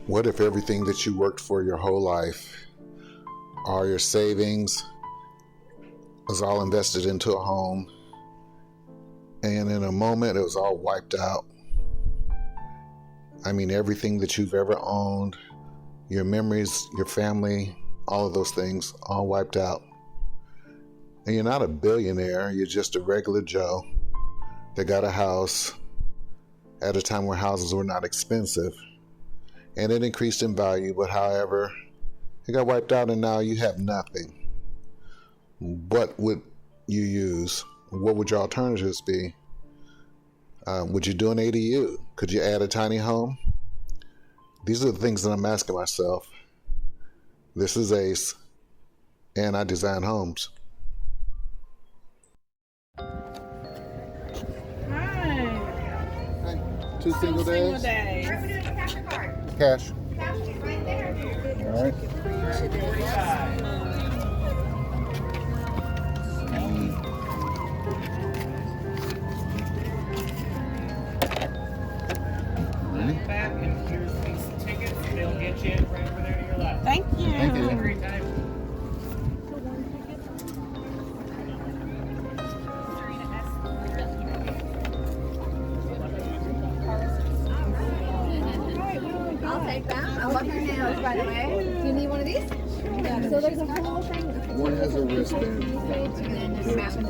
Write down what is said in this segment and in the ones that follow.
What if everything that you worked for your whole life, all your savings, was all invested into a home, and in a moment it was all wiped out? I mean, everything that you've ever owned, your memories, your family, all of those things, all wiped out. And you're not a billionaire, you're just a regular Joe that got a house at a time where houses were not expensive. And it increased in value, but however, it got wiped out and now you have nothing. What would you use? What would your alternatives be? Would you do an ADU? Could you add a tiny home? These are the things that I'm asking myself. This is Ace, and I design homes. Hi. Hey, two single days? Cash. Right there. All right. Back and here's these tickets. They'll get you right over there to your left. Thank you. Thank you. Have a great time. I'll take that. I love your nails, by the way. Do you need one of these? Yeah. So there's a whole thing. One has a wristband. And then just map them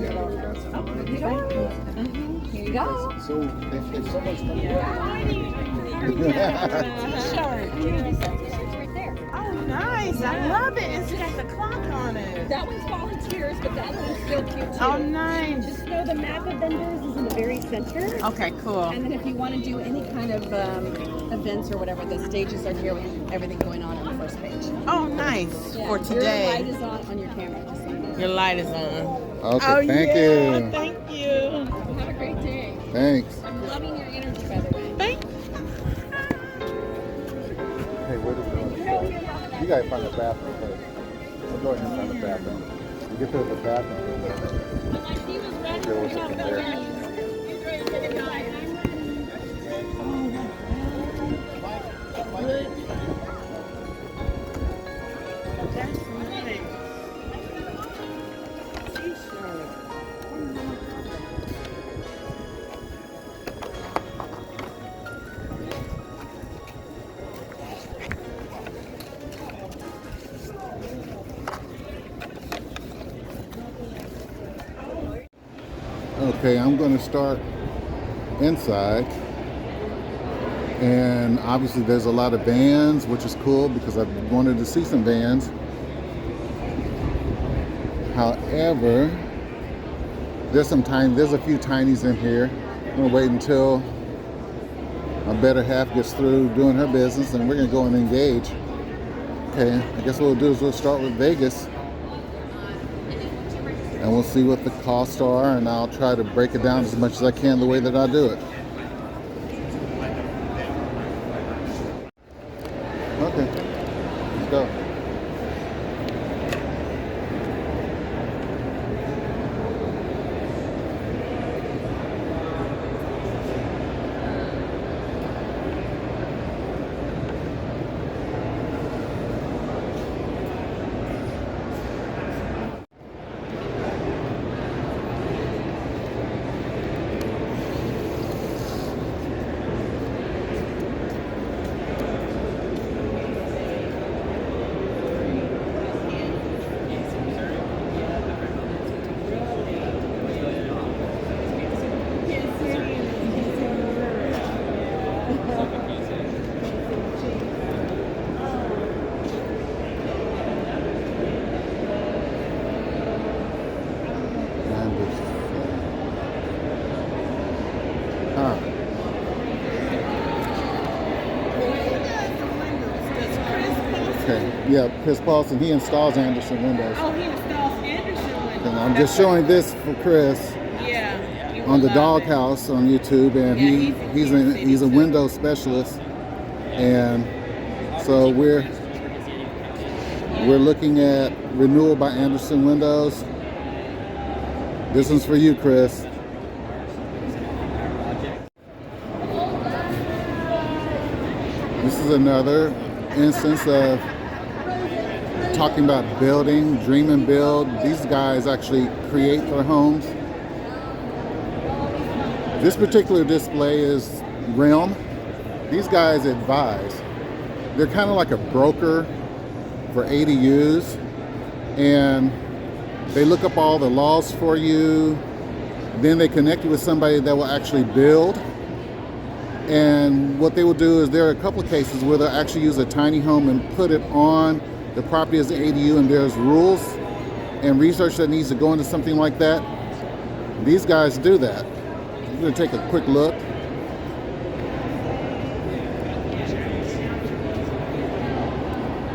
together. Here you go. So if someone's coming Oh, nice. I love it. It's got the clock on it. That one's volunteers, but that one's still cute too. Oh, nice. Just know the map of vendors is in the very center. Okay, cool. And then if you want to do any kind of events or whatever, the stages are here with everything going on the first page. Oh, nice. Yeah, For Your light today. is on your camera. Just so you know. Your light is on. Okay, Oh, thank yeah. you. Thank you. Have a great day. Thanks. I'm loving your energy, by the way. Thank Hey, where do we go? You gotta find the bathroom first. We'll go ahead and find the bathroom. You get to the bathroom. Deal with it from there. That's nice. T-shirt. Okay, I'm going to start inside, and obviously there's a lot of vans, which is cool because I've wanted to see some vans. However, there's a few tinies in here. I'm going to wait until my better half gets through doing her business, and we're going to go and engage. Okay, I guess what we'll do is we'll start with Vegas. And we'll see what the costs are, and I'll try to break it down as much as I can the way that I do it. Okay, let's go. Yeah, Chris Paulson, he installs Anderson windows. Oh, he installs Anderson windows. And I'm just showing this for Chris Yeah. on the Doghouse on YouTube, and Yeah, he's a window specialist, and so we're looking at renewal by Anderson Windows. This one's for you, Chris. This is another instance of talking about building, dream and build. These guys actually create their homes. This particular display is Realm. These guys advise. They're kind of like a broker for ADUs, and they look up all the laws for you. Then they connect you with somebody that will actually build. And what they will do is there are a couple of cases where they'll actually use a tiny home and put it on the property as an ADU, and there's rules and research that needs to go into something like that. These guys do that. I'm going to take a quick look.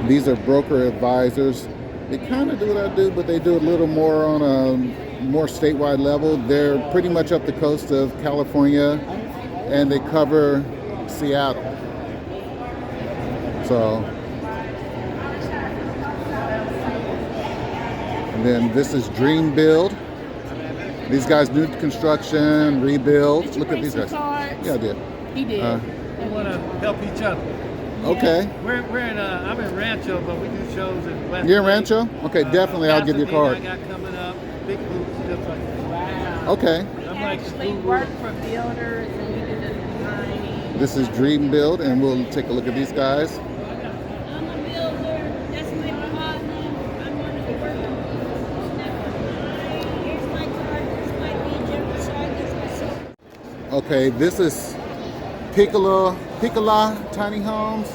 These are broker advisors. They kind of do what I do, but they do a little more on a more statewide level. They're pretty much up the coast of California, and they cover Seattle. So, and then this is Dream Build. These guys do construction, rebuild. Look at these guys. Yeah, I did. He did. We want to help each other. Okay. We're in I'm in Rancho, but we do shows in West. You're in Rancho? Okay, definitely. I'll give you a card. I got coming up. Big boots, just like that. Okay. I'm like Actually work for builders and we do the designing. This is Dream Build, and we'll take a look at these guys. I'm a builder. That's my partner. I'm one of the workers. Here's my card. This might be Jefferson. This myself. Okay, this is Piccola Tiny Homes.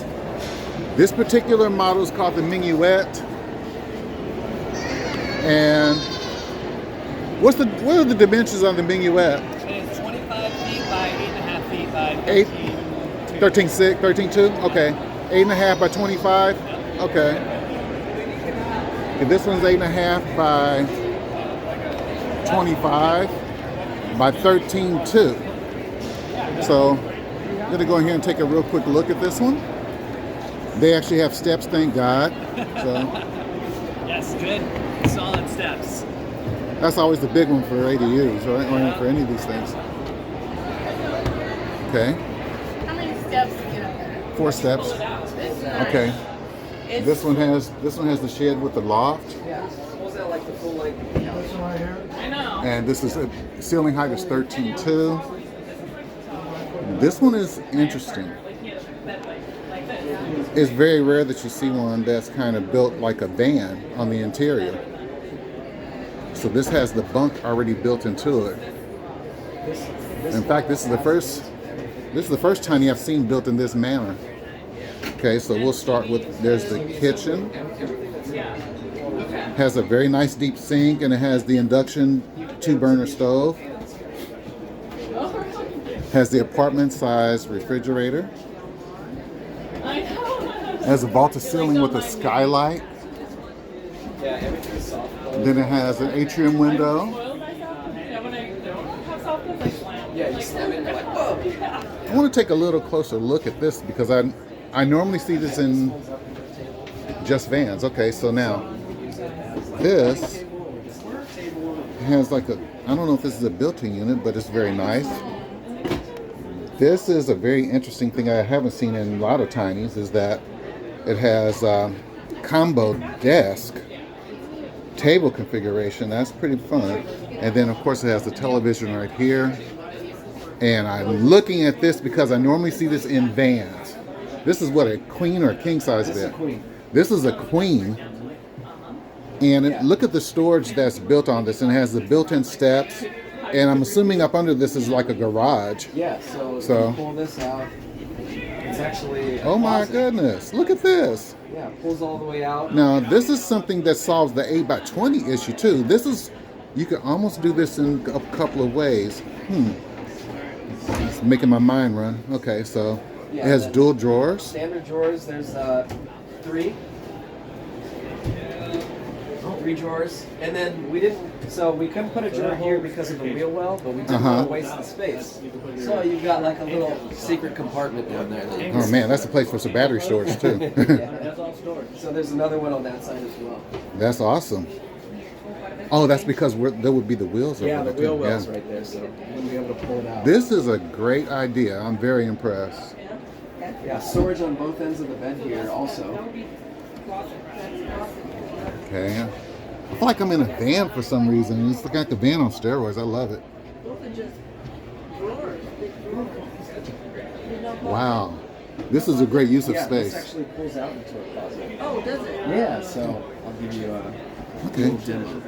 This particular model is called the Minuet. And what are the dimensions on the Minuet? It's 25 feet by 8.5 feet by 13.2? Okay. 8.5 by 25? Okay. And this one's 8.5 by 25 by 13.2. So I'm gonna go in here and take a real quick look at this one. They actually have steps, thank God. So Yes, good. Solid steps. that's always the big one for ADUs, right? Or for any of these things. Okay, How many steps to get up there? 4 steps. Okay. This one has the shed with the loft, Was that like the full length? This one right here? I know. and this is a ceiling height is 13.2. This one is interesting. It's very rare that you see one that's kind of built like a van on the interior. So this has the bunk already built into it. In fact, this is the first tiny I've seen built in this manner. Okay, so we'll start with, there's the kitchen. Has a very nice deep sink, and it has the induction 2-burner stove. Has the apartment size refrigerator. Has a vaulted ceiling with a skylight. Then it has an atrium window. I want to take a little closer look at this because I normally see this in just vans. Okay, so now this has like a, I don't know if this is a built-in unit, but it's very nice. This is a very interesting thing I haven't seen in a lot of tinies, is that it has combo desk table configuration. That's pretty fun. And then of course it has the television right here. And I'm looking at this because I normally see this in vans. This is what, a queen or a king size bed? This is a queen. And look at the storage that's built on this, and it has the built-in steps. And I'm assuming up under this is like a garage. Yeah, so if you pull this out, it's actually oh my goodness, look at this. Yeah, it pulls all the way out. Now this is something that solves the 8x20 issue too. This is, you can almost do this in a couple of ways. It's making my mind run. Okay, so it has dual drawers. Standard drawers, there's 3 drawers, and then we couldn't put a drawer here because of the wheel well, but we didn't want to waste the space. So you've got like a little secret compartment down there. Oh man, that's a place for some battery storage too. That's all storage. So there's another one on that side as well. That's awesome. Oh, that's because there would be the wheels over Yeah, the there wheel too. wells right there, so you wouldn't be able to pull it out. This is a great idea. I'm very impressed. Yeah, storage on both ends of the bed here also. Okay. I feel like I'm in a van for some reason. It's like a van on steroids. I love it. Wow. This is a great use of space. This actually pulls out into a closet. Oh, does it? Yeah, so I'll give you a Okay. little demo.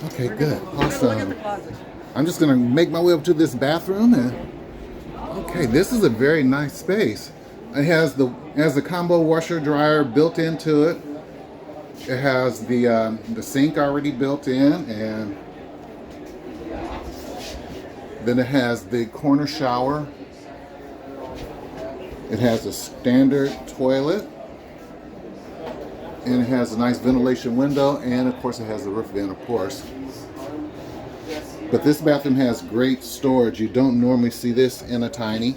Okay, good. Look at Awesome. the closet. I'm just gonna make my way up to this bathroom and okay, this is a very nice space. It has the combo washer dryer built into it. It has the sink already built in, and then it has the corner shower. It has a standard toilet, and it has a nice ventilation window, and of course it has a roof vent, of course. But this bathroom has great storage. You don't normally see this in a tiny.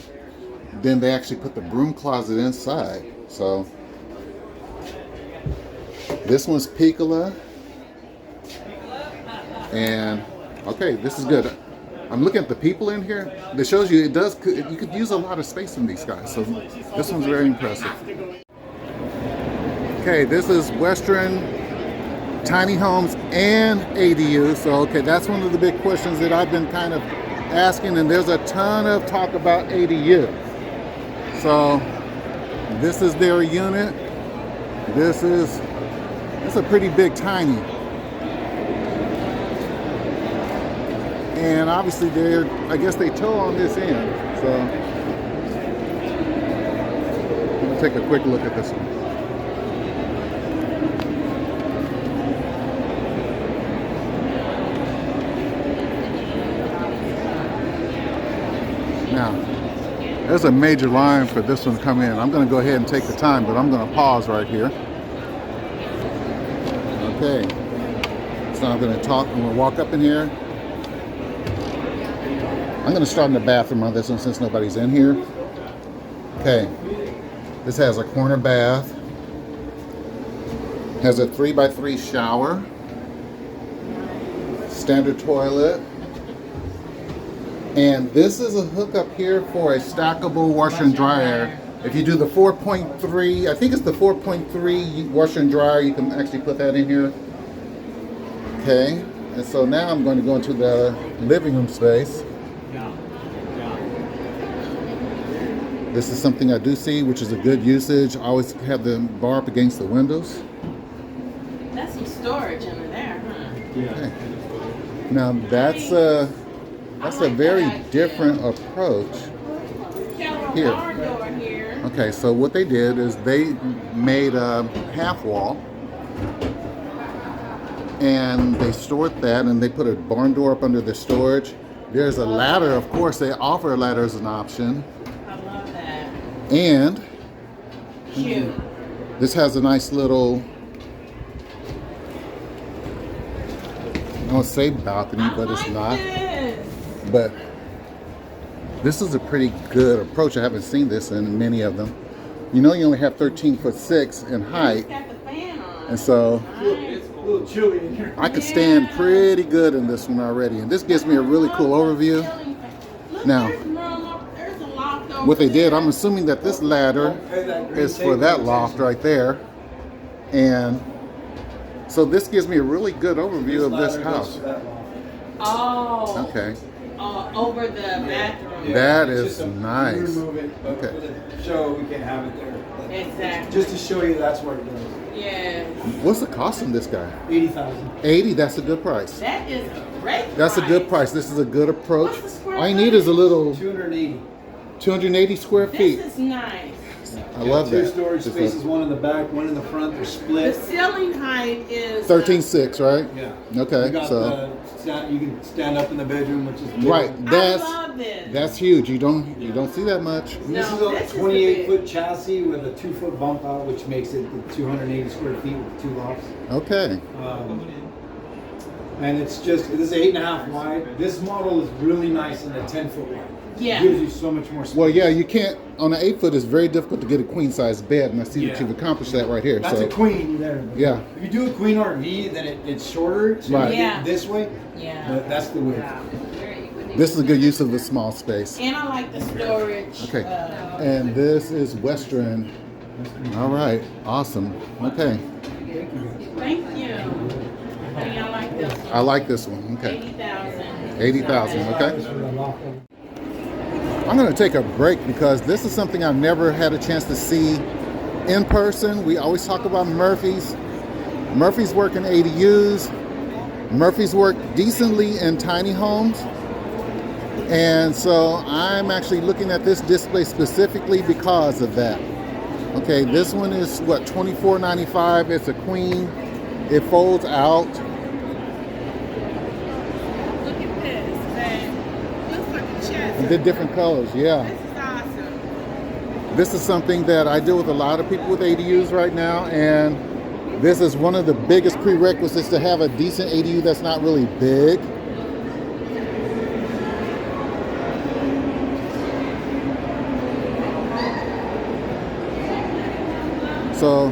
Then they actually put the broom closet inside. So this one's Piccola. And okay, this is good. I'm looking at the people in here. That shows you you could use a lot of space in these guys. So this one's very impressive. Okay, this is Western tiny homes and ADU. So okay, that's one of the big questions that I've been kind of asking, and there's a ton of talk about ADU. So this is their unit. It's a pretty big tiny. And obviously I guess they tow on this end. So I'm gonna take a quick look at this one. Now, there's a major line for this one to come in. I'm going to go ahead and take the time, but I'm going to pause right here. Okay. So I'm going to talk. I'm going to walk up in here. I'm going to start in the bathroom on this one since nobody's in here. Okay. This has a corner bath. Has a 3x3 shower. Standard toilet. And this is a hookup here for a stackable washer and dryer. If you do the 4.3, I think it's the 4.3 washer and dryer, you can actually put that in here. Okay, and so now I'm going to go into the living room space. This is something I do see, which is a good usage. I always have them bar up against the windows. That's some storage under there, huh? Okay. Now that's a very different approach here. Okay, so what they did is they made a half wall and they stored that, and they put a barn door up under the storage. There's a ladder, of course, they offer a ladder as an option. I love that. And Cute. this has a nice little, I don't say balcony, but it's not. But this is a pretty good approach. I haven't seen this in many of them. You know, you only have 13'6" in height, Got the fan on. and so It's a little chilly in here. I could stand pretty good in this one already. And this gives me a really cool overview. Now, There's a loft over what they did, there. I'm assuming that this ladder is for that loft right there. And so this gives me a really good overview of this house. Oh. Okay. Over the bathroom. That It's is just nice. Remove it, but Okay. for the show, we can have it there. Exactly. Just to show you that's where it goes. Yes. What's the cost on this guy? 80,000. 80, that's a good price. That is a great That's a good price. This is a good approach. All you need is a little 280. 280 square feet. This is nice. I love Two that. storage It's spaces, one in the back, one in the front. They're The split. ceiling height is 13'6", right? Yeah. Okay, You got so you can stand up in the bedroom, which is big. right, I love this. that's huge. You don't see that much. And this No, is this is a the 28-foot chassis with a 2-foot bump out, which makes it the 280 square feet with 2 lofts. Okay. And it's just, this is 8.5 wide. This model is really nice in a 10-foot wide. Yeah. It gives you so much more space. Well, yeah, you can't on an 8-foot. It's very difficult to get a queen size bed, and I see that Yeah. you've accomplished that right here. That's so a queen there. Yeah. If you do a queen RV, then it's shorter. So Right. you get it this way. Yeah. But that's the width. Very This is a good use of the small space. And I like the storage. Okay. And this is Western. All right. Awesome. Okay. Thank you. And I like this one. I like this one. Okay. 80,000. 80,000. Okay. I'm going to take a break because this is something I've never had a chance to see in person. We always talk about Murphy's. Murphy's work in ADUs. Murphy's work decently in tiny homes. And so I'm actually looking at this display specifically because of that. Okay, this one is what, $24.95. It's a queen. It folds out. Look at this. Man. Looks like a chest. The different colors, yeah. This is awesome. This is something that I deal with a lot of people with ADUs right now, and this is one of the biggest prerequisites to have a decent ADU that's not really big. So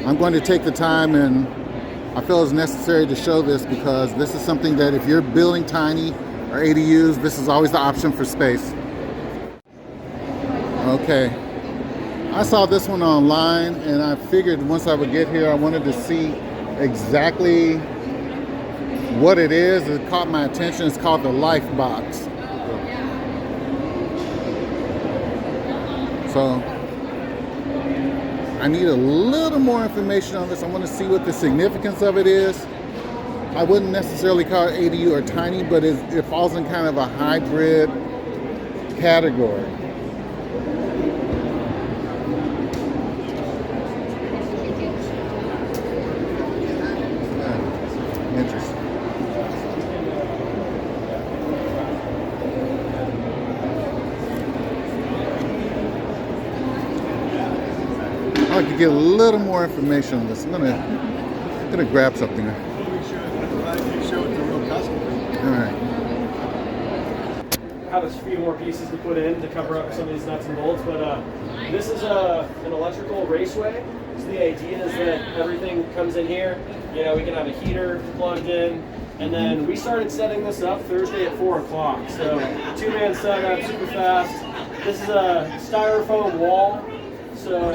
I'm going to take the time, and I feel it's necessary to show this because this is something that if you're building tiny or ADUs, this is always the option for space. Okay, I saw this one online and I figured once I would get here, I wanted to see exactly what it is. It caught my attention. It's called the LifeBox. So I need a little more information on this. I want to see what the significance of it is. I wouldn't necessarily call it ADU or tiny, but it falls in kind of a hybrid category. Interesting. I'd like to get a little more information on this. I'm gonna grab something. All right. Have a few more pieces to put in to cover up some of these nuts and bolts, but this is an electrical raceway. So the idea is that everything comes in here. You know, we can have a heater plugged in, and then we started setting this up Thursday at 4 o'clock. So 2-man setup, super fast. This is a styrofoam wall. So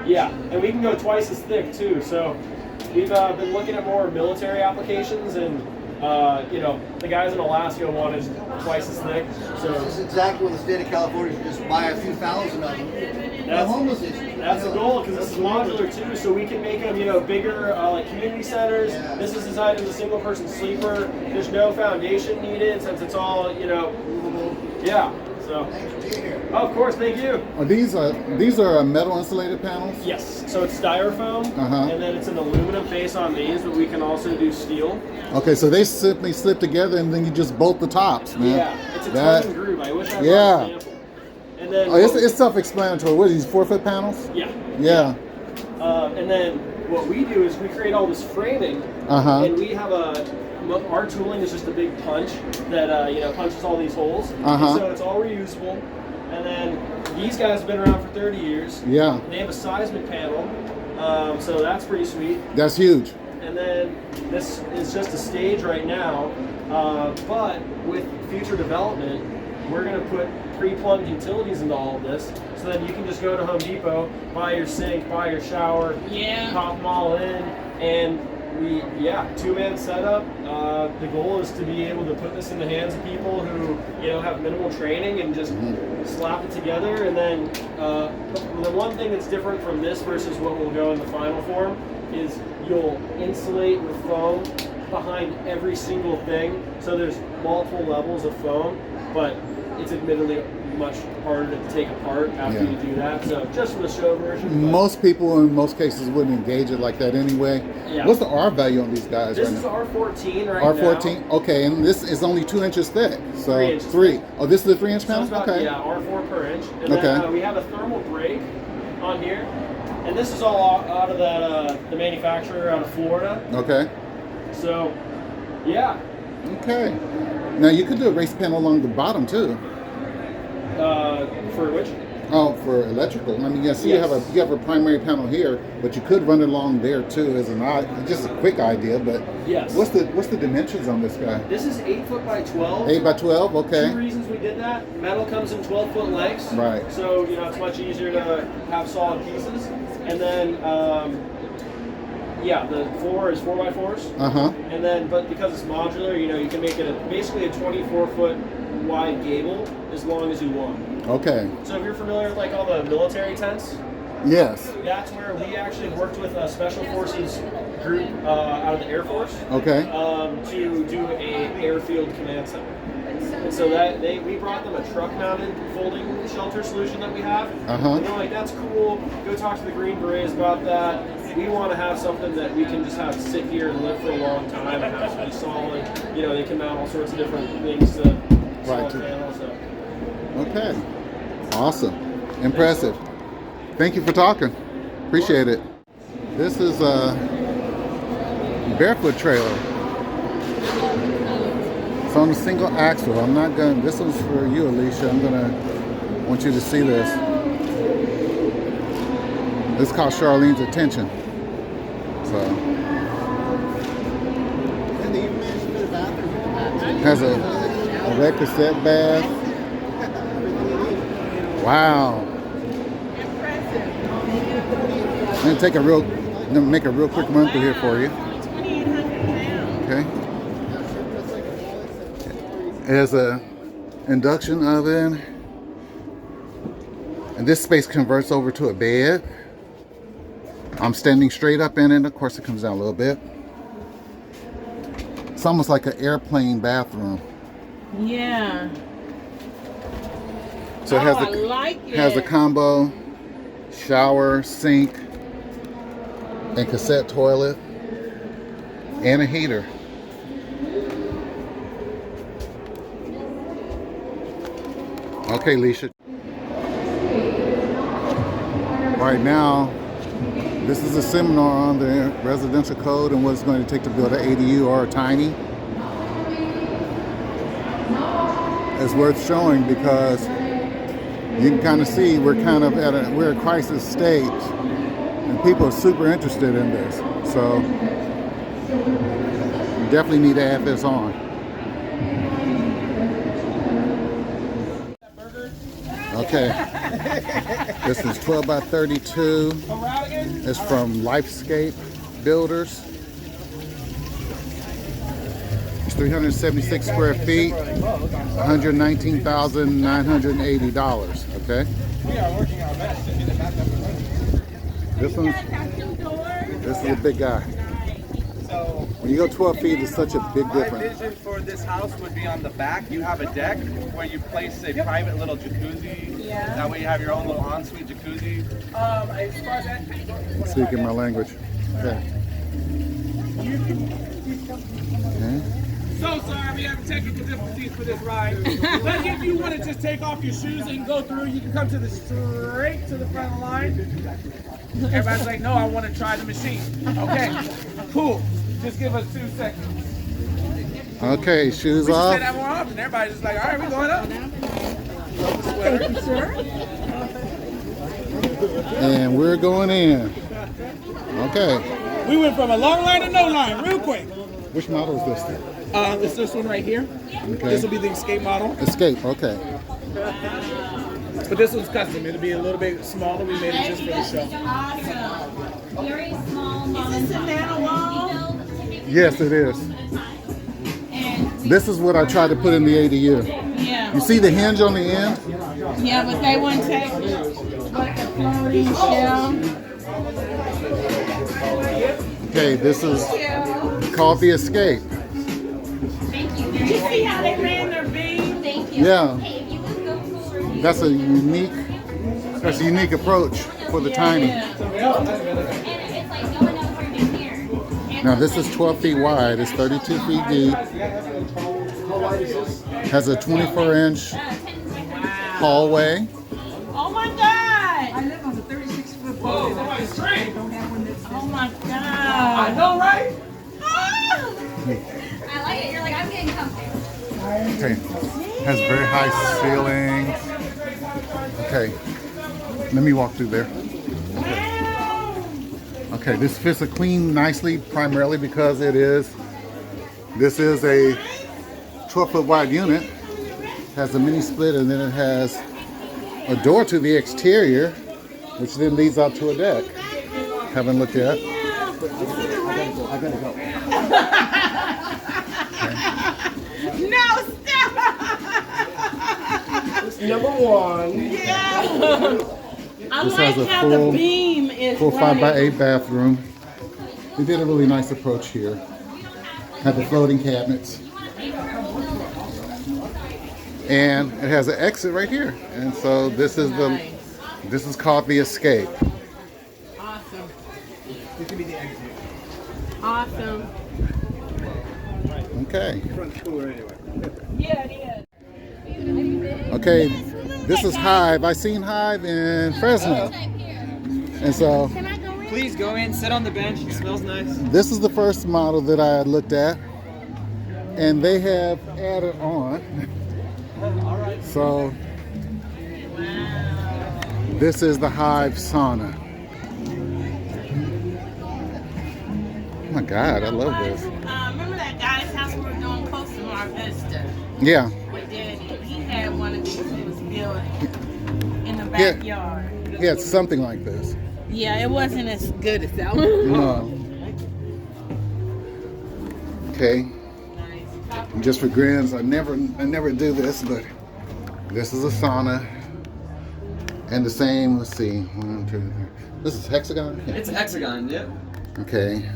yeah, and we can go twice as thick too. So we've been looking at more military applications, and you know, the guys in Alaska wanted twice as thick. So This is exactly what the state of California should just buy a few thousand of them. The homeless issue. that's the goal, because this is modular too, so we can make them, you know, bigger, like community centers. Yeah. This is designed as a single person sleeper. There's no foundation needed since it's all, you know, yeah. So, Thanks for being here. of course, thank you. These are metal insulated panels? Yes, so it's styrofoam, and then it's an aluminum face on these, but we can also do steel. Okay, so they simply slip together and then you just bolt the tops, man. Yeah, it's a tongue and groove. I wish I brought Yeah. a sample. And then, It's self-explanatory. What are these, 4-foot panels? yeah. Yeah. And then what we do is we create all this framing, Uh-huh. and we have our tooling is just a big punch that you know, punches all these holes. Uh-huh. So it's all reusable. And then these guys have been around for 30 years. Yeah. They have a seismic panel, so that's pretty sweet. That's huge. And then this is just a stage right now, but with future development, we're going to put pre-plumbed utilities into all of this, so then you can just go to Home Depot, buy your sink, buy your shower, Yeah. pop them all in, and 2-man setup. The goal is to be able to put this in the hands of people who, you know, have minimal training and just slap it together. And then the one thing that's different from this versus what will go in the final form is you'll insulate with foam behind every single thing. So there's multiple levels of foam, but it's admittedly much harder to take apart after you do that. So just for the show version. but Most people in most cases wouldn't engage it like that anyway. Yeah. What's the R value on these guys This right is now? R14 right now. R14? Okay, and this is only 2 inches thick. So 3 inches 3. thick. Oh, this is the 3-inch So panel? it's about, Okay. yeah, R4 per inch. And Okay. then we have a thermal brake on here. And this is all out of that the manufacturer out of Florida. Okay. So, yeah. Okay. Now you could do a race panel along the bottom too. For which? Oh, for electrical. I mean, yes, Yes. you have a primary panel here, but you could run it along there too. As an just a quick idea, but Yes. What's the dimensions on this guy? This is 8 foot by 12. 8 by 12. Okay. 2 reasons we did that. Metal comes in 12-foot lengths. Right. So, you know, it's much easier to have solid pieces. And then, yeah, the floor is 4x4s. And then, but because it's modular, you know, you can make it basically a 24-foot wide gable as long as you want. Okay. So if you're familiar with like all the military tents, Yes. that's where we actually worked with a special forces group out of the Air Force. Okay. To do a airfield command center. And so that we brought them a truck-mounted folding shelter solution that we have. And they're like, that's cool. Go talk to the Green Berets about that. We want to have something that we can just have sit here and live for a long time and have to be solid. You know, they can mount all sorts of different things to solid panels. So. Okay. Awesome. Impressive. Thank you for talking. Appreciate it. This is a Barefoot Trailer. It's on a single axle. I'm not gonna, this one's for you, Alicia. I want you to see this. This caught Charlene's attention. So. Has a red cassette bath. Wow. I'm gonna make a real quick run through here for you. Okay. It has a induction oven, and this space converts over to a bed. I'm standing straight up in it. Of course, it comes down a little bit. It's almost like an airplane bathroom. Yeah. So it has a combo shower, sink, and cassette toilet, and a heater. Okay, Leisha. Right now, this is a seminar on the residential code and what it's going to take to build an ADU or a tiny. It's worth showing because you can kind of see we're at a crisis stage, and people are super interested in this. So you definitely need to add this on. Okay, this is 12 by 32. It's from LifeScape Builders. It's 376 square feet, $119,980. Okay. This is a big guy. When you go 12 feet, it's such a big difference. My vision for this house would be on the back. You have a deck where you place a private little jacuzzi. Yeah. That way you have your own little ensuite jacuzzi. As far as that, speaking my language. Okay. So sorry, we have technical difficulties for this ride. But if you want to just take off your shoes and go through, you can come to the straight to the front of the line. Everybody's like, no, I want to try the machine. Okay, cool. Just give us 2 seconds. Okay, shoes We off. say that more often. Everybody's just like, all right, we're going up. Thank you, sir. And we're going in. Okay. We went from a long line to no line, real quick. Which model is this? It's this one right here. Okay. This will be the Escape model. Escape, okay. But this one's custom. It'll be a little bit smaller. We made it just for the show. Awesome. Very small. Is this a nano wall? Yes, it is. This is what I tried to put in the ADU. Yeah. You see the hinge on the end? Yeah, but they wouldn't take like a floating shell. Okay, this is called the Escape. Thank you. Did you see how they ran their beam? Thank you. Yeah. That's a unique approach for the tiny. Now this is 12 feet wide, it's 32 feet deep, has a 24-inch hallway. Oh my God! I live on the 36-foot boat. Oh my God! I know, right? I like it. You're like, I'm getting comfy. Okay, has very high ceilings. Okay, Let me walk through there. Okay, this fits a queen nicely, primarily because this is a 12-foot wide unit. Has a mini split, and then it has a door to the exterior, which then leads out to a deck. Haven't looked yet. I gotta go. No, stop! Number one. I This like has a how full- the beam is Full running. 5x8 bathroom. They did a really nice approach here. Have the floating cabinets. And it has an exit right here. And so this is called the escape. Awesome. Awesome. Okay. Yeah, it is. Okay, this is Hive. I seen Hive in Fresno. And so Please go in, sit on the bench. It smells nice. this is the first model that I looked at. And they have added on. So this is the Hive sauna. Oh my God, I love this. Remember that guy's house we were doing close to Mar Vista? Yeah. With Daddy. He had one of these he was building in the backyard. Yeah, it's something like this. Yeah, it wasn't as good as that one. No. Okay. And just for grins, I never do this, but this is a sauna. And the same, let's see, 1, 2, 3. This is hexagon? Yeah. It's a hexagon, yep. Okay.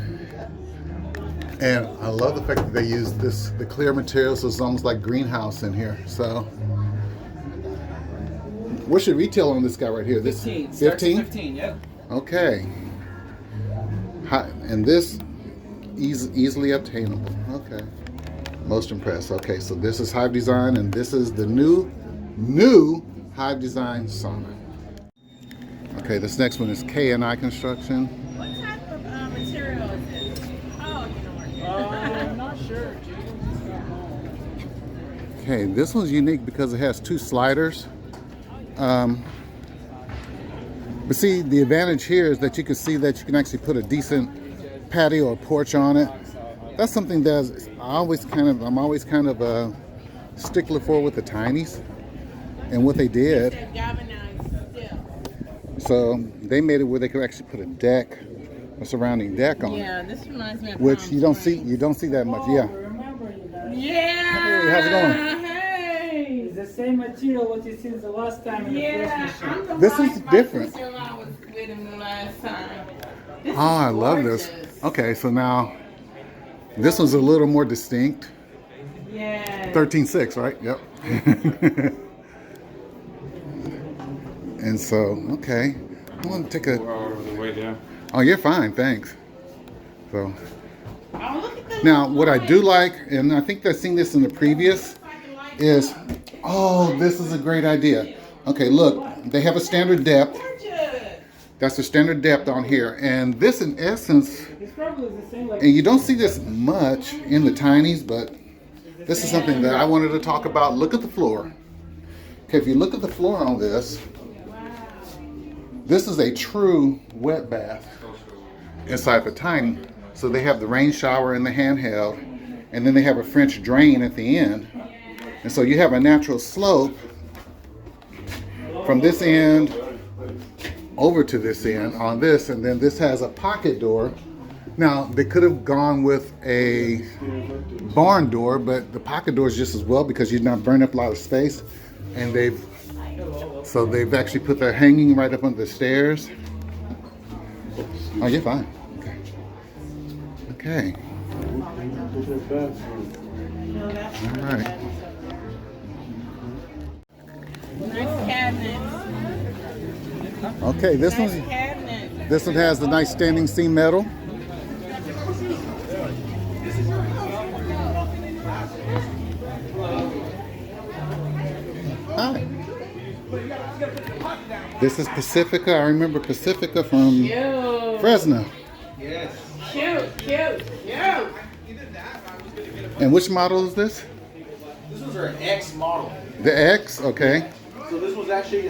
And I love the fact that they use the clear material, so it's almost like greenhouse in here. So, what's your retail on this guy right here? 15. This Starts at 15? 15, yep. Okay. And this easily obtainable. Okay. Most impressed. Okay, so this is Hive Design, and this is the new Hive Design sauna. Okay, this next one is K&I Construction. What type of material is it? Oh, you know what? I'm not sure. Okay, this one's unique because it has 2 sliders. But see, the advantage here is that you can see that you can actually put a decent patio or porch on it. That's something that I'm always kind of a stickler for with the Tinys. And what they did, so they made it where they could actually put a deck, a surrounding deck on it. Yeah, this reminds me of Which you don't see that much. Yeah. Yeah. Hey, how's it going? Hey. It's the same material what you seen the last time in the first machine. This is different. I was with him the last time. This Oh, I love this. Okay, so now this one's a little more distinct. Yeah. 13.6, right? Yep. And so, okay. I want to take a. The way down. Oh, you're fine, thanks. So. Oh, look at the Now, what I do like, and I think I've seen this in the previous, is, oh, this is a great idea. Okay, look, they have a standard depth. That's the standard depth on here. And this, in essence, It's probably the same like. and you don't see this much in the Tinys, but this is something that I wanted to talk about. Look at the floor. Okay, if you look at the floor on this, this is a true wet bath inside the Tiny. So they have the rain shower and the handheld, and then they have a French drain at the end. And so you have a natural slope from this end over to this end on this, and then this has a pocket door. Now, they could have gone with a barn door, but the pocket door is just as well because you're not burning up a lot of space. And they've actually put their hanging right up under the stairs. Oh, you're fine. Okay. All right. nice cabinet. Okay, this one has the nice standing seam metal. Hi. This is Pacifica. I remember Pacifica from Fresno. Yes. Cute. And which model is this? This was our X model. The X, okay. So this was actually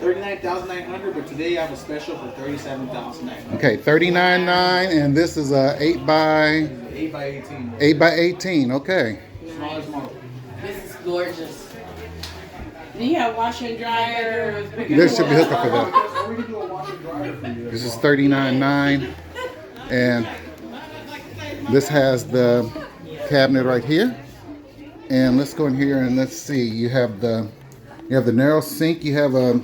$39,900, but today I have a special for $37,900. Okay, $39,900, and this is a 8 by 8 by 18. 8 by 18. Okay. Smallest model. This is gorgeous. Do you have washer and dryer? There should be hookup for that. This is $39,900, and this has the cabinet right here. And let's go in here and let's see. You have the narrow sink. You have a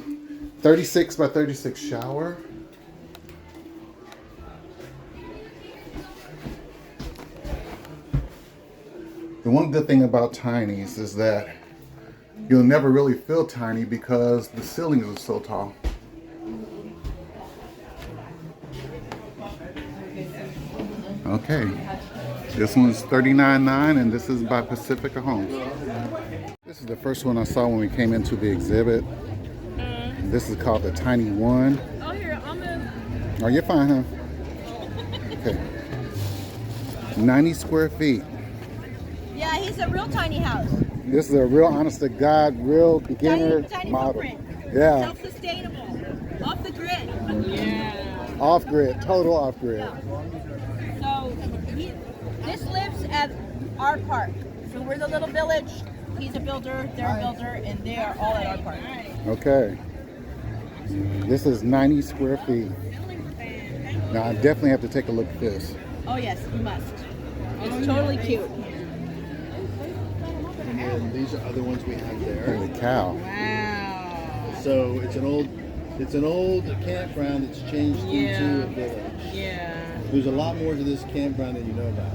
36 by 36 shower. The one good thing about Tiny's is that you'll never really feel tiny because the ceilings are so tall. Okay, this one's $39,900, and this is by Pacifica Homes. This is the first one I saw when we came into the exhibit. This is called the Tiny One. Oh, here, I'm in. Oh, you're fine, huh? Okay. 90 square feet. Yeah, he's a real tiny house. This is a real honest to God, real beginner Tiny model. footprint. Yeah. Self-sustainable. Off the grid. Yeah. Off grid, total off grid. So this lives at our park. So we're the little village. He's a builder, they're a builder, and they are all at our park. Okay. This is 90 square feet. Now I definitely have to take a look at this. Oh yes, you must. It's totally cute. And then these are other ones we have there. Holy cow. Wow. So it's an old campground that's changed into a village. Yeah. There's a lot more to this campground than you know about.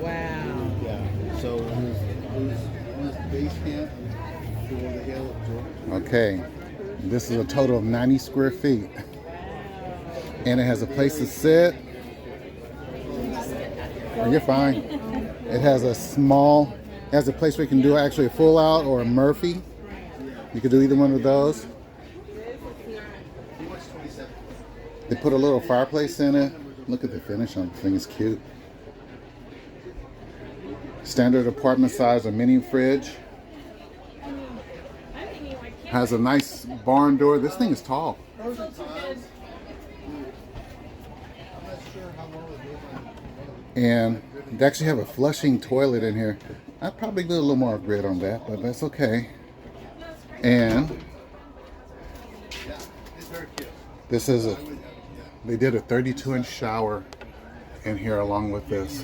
Wow. Yeah. So there's base camp for the hill. Okay. This is a total of 90 square feet. And it has a place to sit. Oh, you're fine. It has a place where you can do actually a full out or a Murphy. You can do either one of those. They put a little fireplace in it. Look at the finish on the thing, it's cute. Standard apartment size or mini fridge. Has a nice barn door. This thing is tall. And they actually have a flushing toilet in here. I'd probably do a little more grid on that, but that's okay. And this is they did a 32-inch shower in here along with this.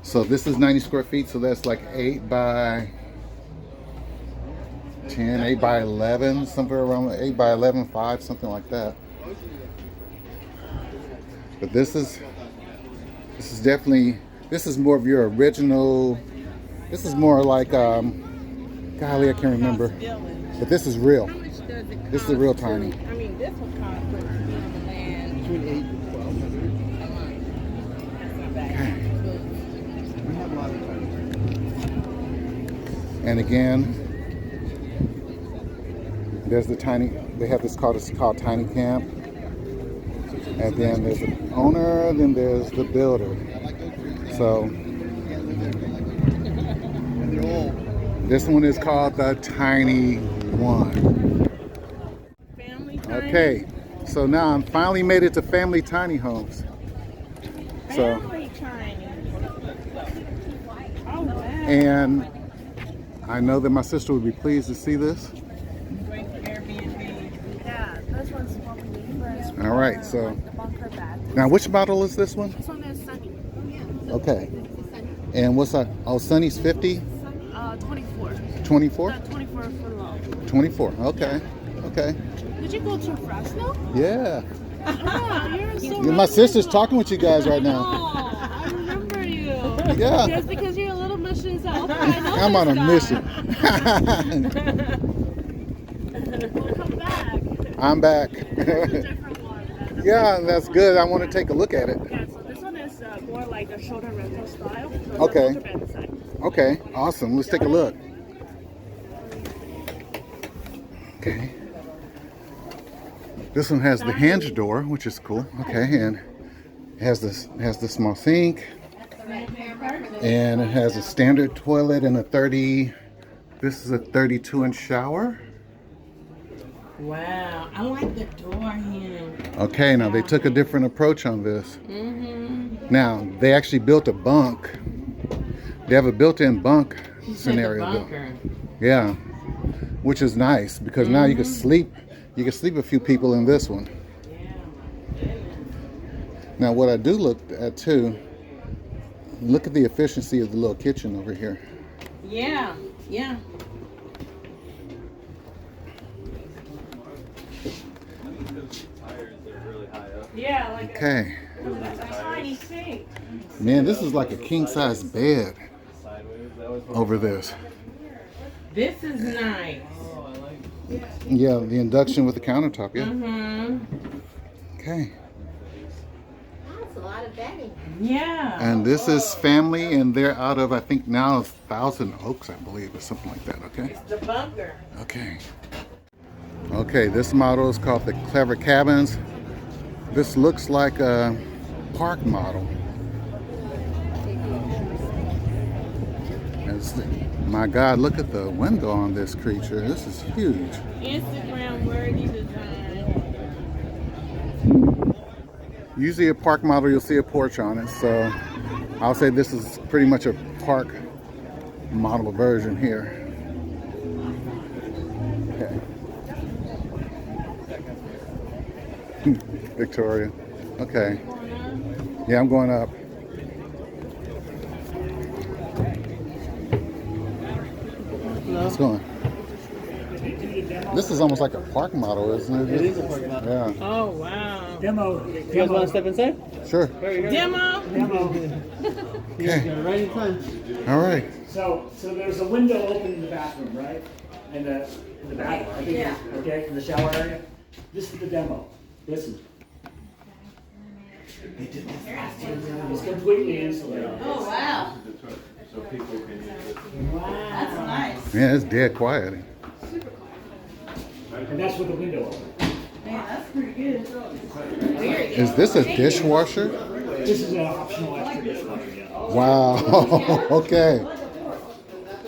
So this is 90 square feet, so that's like 8 by 10, 8 by 11, somewhere around 8 by 11, 5, something like that. But this is definitely, this is more of your original, this is more like, golly, I can't remember. But this is real. This is a real tiny. I mean, this will cost Between 8 and 1200. Okay. We have a lot of time. And again, there's the tiny, they have this called, it's called Tiny Camp. And then there's the owner, then there's the builder. So this one is called the Tiny One. Okay, so now I'm finally made it to Family Tiny Homes. So, and I know that my sister would be pleased to see this. All right, so now which model is this one? This one is Sunny. Okay. And what's that? Oh, Sunny's 50? 24. 24? 24 for long. 24. Okay. Okay. Did you go to Fresno? Yeah. Oh, you're so My sister's talking with you guys right now. Oh, I remember you. Yeah. Just because you're a little mission south. I know I'm on a mission. We'll come back. I'm back. Different one. Yeah, that's good. I want to take a look at it. Yeah, so this one is more like a shoulder rental style. So Okay. it's a motor bed Okay, awesome. Let's take a look. Okay. This one has the hinge door, which is cool. Okay, and it has this small sink, and it has a standard toilet and a 30 This is a 32-inch shower. Wow, I like the door here. Okay, now they took a different approach on this. Mm-hmm. Now, they actually built a bunk. They have a built-in bunk scenario. Bunker. Yeah, which is nice because now you can sleep. You can sleep a few people in this one. Now, what I do look at too, look at the efficiency of the little kitchen over here. Yeah, yeah. Yeah, like Okay. a tiny sink. Man, this is like a king-size bed over this. This is nice. Yeah, the induction with the countertop, yeah. Mm-hmm. Okay. That's a lot of bedding. Yeah. And this is family, and they're out of, I think now, Thousand Oaks, I believe, or something like that, okay? It's the bunker. Okay. Okay, this model is called the Clever Cabins. This looks like a park model. My God, look at the window on this creature. This is huge. Instagram worthy design. Usually a park model, you'll see a porch on it. So I'll say this is pretty much a park model version here. Okay. Victoria. Okay. Yeah, I'm going up. Let's go. This is almost like a park model, isn't it? It is a park model. Yeah. Oh, wow. Demo. You guys want to step inside? Sure. Demo. Okay. Right in time. All right. So there's a window open in the bathroom, right? In the bathroom, I think. Yeah. Okay, in the shower area. This is the demo. Listen. It's completely insulated. Oh, wow. So people can use it. That's nice. Yeah, it's dead quiet. And that's with the window open. Man, that's pretty good. Is this a dishwasher? This is an optional extra dishwasher, yeah. Wow. Okay.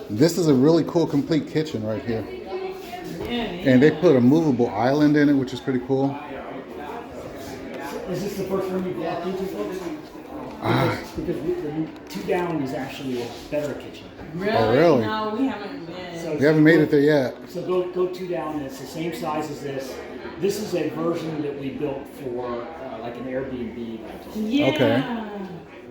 This is a really cool complete kitchen right here. And they put a movable island in it, which is pretty cool. Is this the first room you've walked into, folks? Because the two down is actually a better kitchen. Really? Oh, really? No, we haven't been. So We haven't made it there yet. So go two down. It's the same size as this. This is a version that we built for like an Airbnb. Yeah. Okay.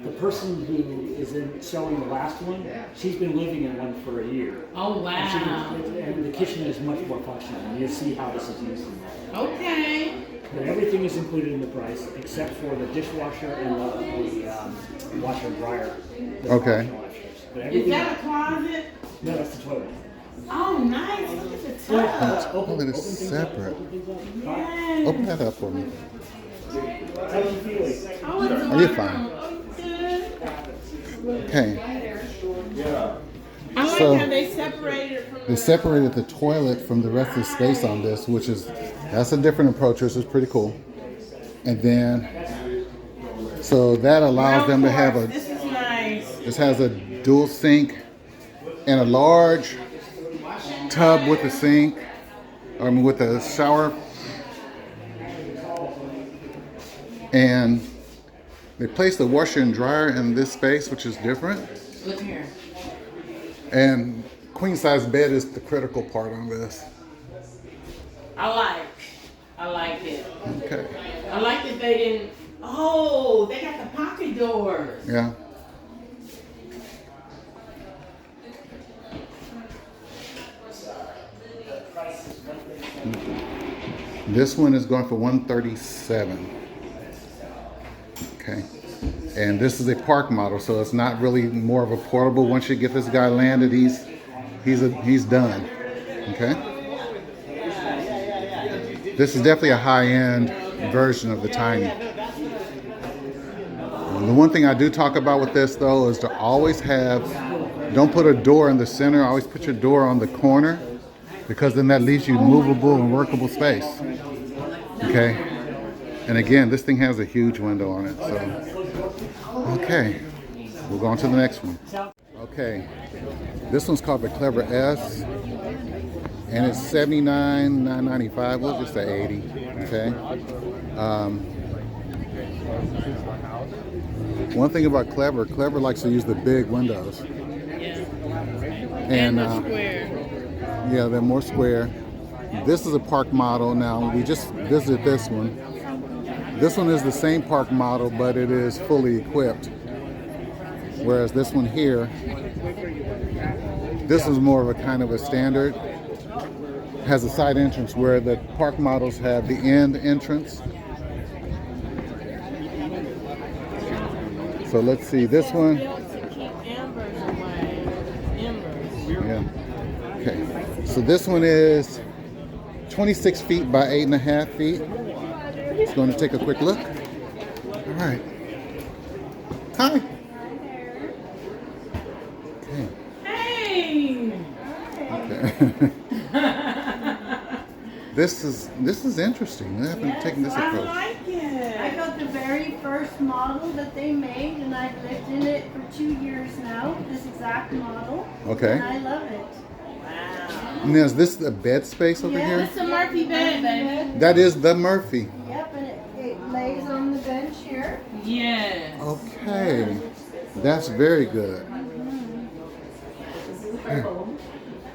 The person who is selling the last one, she's been living in one for a year. Oh, wow. And the kitchen is much more functional. And you'll see how this is used in that. Okay. But everything is included in the price except for the dishwasher and the washer and dryer. Okay. Is that a closet? No, that's the toilet. Oh, nice. Look at the tub. Oh, that is separate. Yes. Open that up for me. How do you feel? Oh, it's Oh, you're fine. Oh, good. Okay. I like So, how they separated it from They separated the toilet from the rest of the space on this, which is, that's a different approach, which is pretty cool. And then, so that allows them to have a, This is nice. this has a dual sink and a large tub with a sink, I mean with a shower. And they placed the washer and dryer in this space, which is different. Look here. And queen size bed is the critical part on this. I like it. Okay. I like that they didn't. Oh, they got the pocket doors. Yeah. This one is going for $137. Okay. And this is a park model, so it's not really more of a portable. Once you get this guy landed, he's done. Okay. This is definitely a high-end version of the Tiny. And the one thing I do talk about with this though is to always have, don't put a door in the center, always put your door on the corner, because then that leaves you movable and workable space. Okay. And again, this thing has a huge window on it, so. Okay, we'll go on to the next one. Okay, this one's called the Clever S, and it's $79,995. We'll just say $80. Okay. One thing about Clever likes to use the big windows. And yeah, they're more square. This is a park model. Now we just visited this one. This one is the same park model, but it is fully equipped. Whereas this one here, this is more of a kind of a standard. Has a side entrance where the park models have the end entrance. So let's see this one. Yeah. Okay. So this one is 26 feet by 8.5 feet. Just going to take a quick look. All right. Hi. Okay. Hey! Okay. This is interesting. I haven't taken this approach. I like it. I got the very first model that they made, and I've lived in it for 2 years now. This exact model. Okay. And I love it. Now, is this the bed space over here? It's a Murphy bed, baby. That is the Murphy. Yep, and it lays on the bench here. Yes. Okay. That's very good.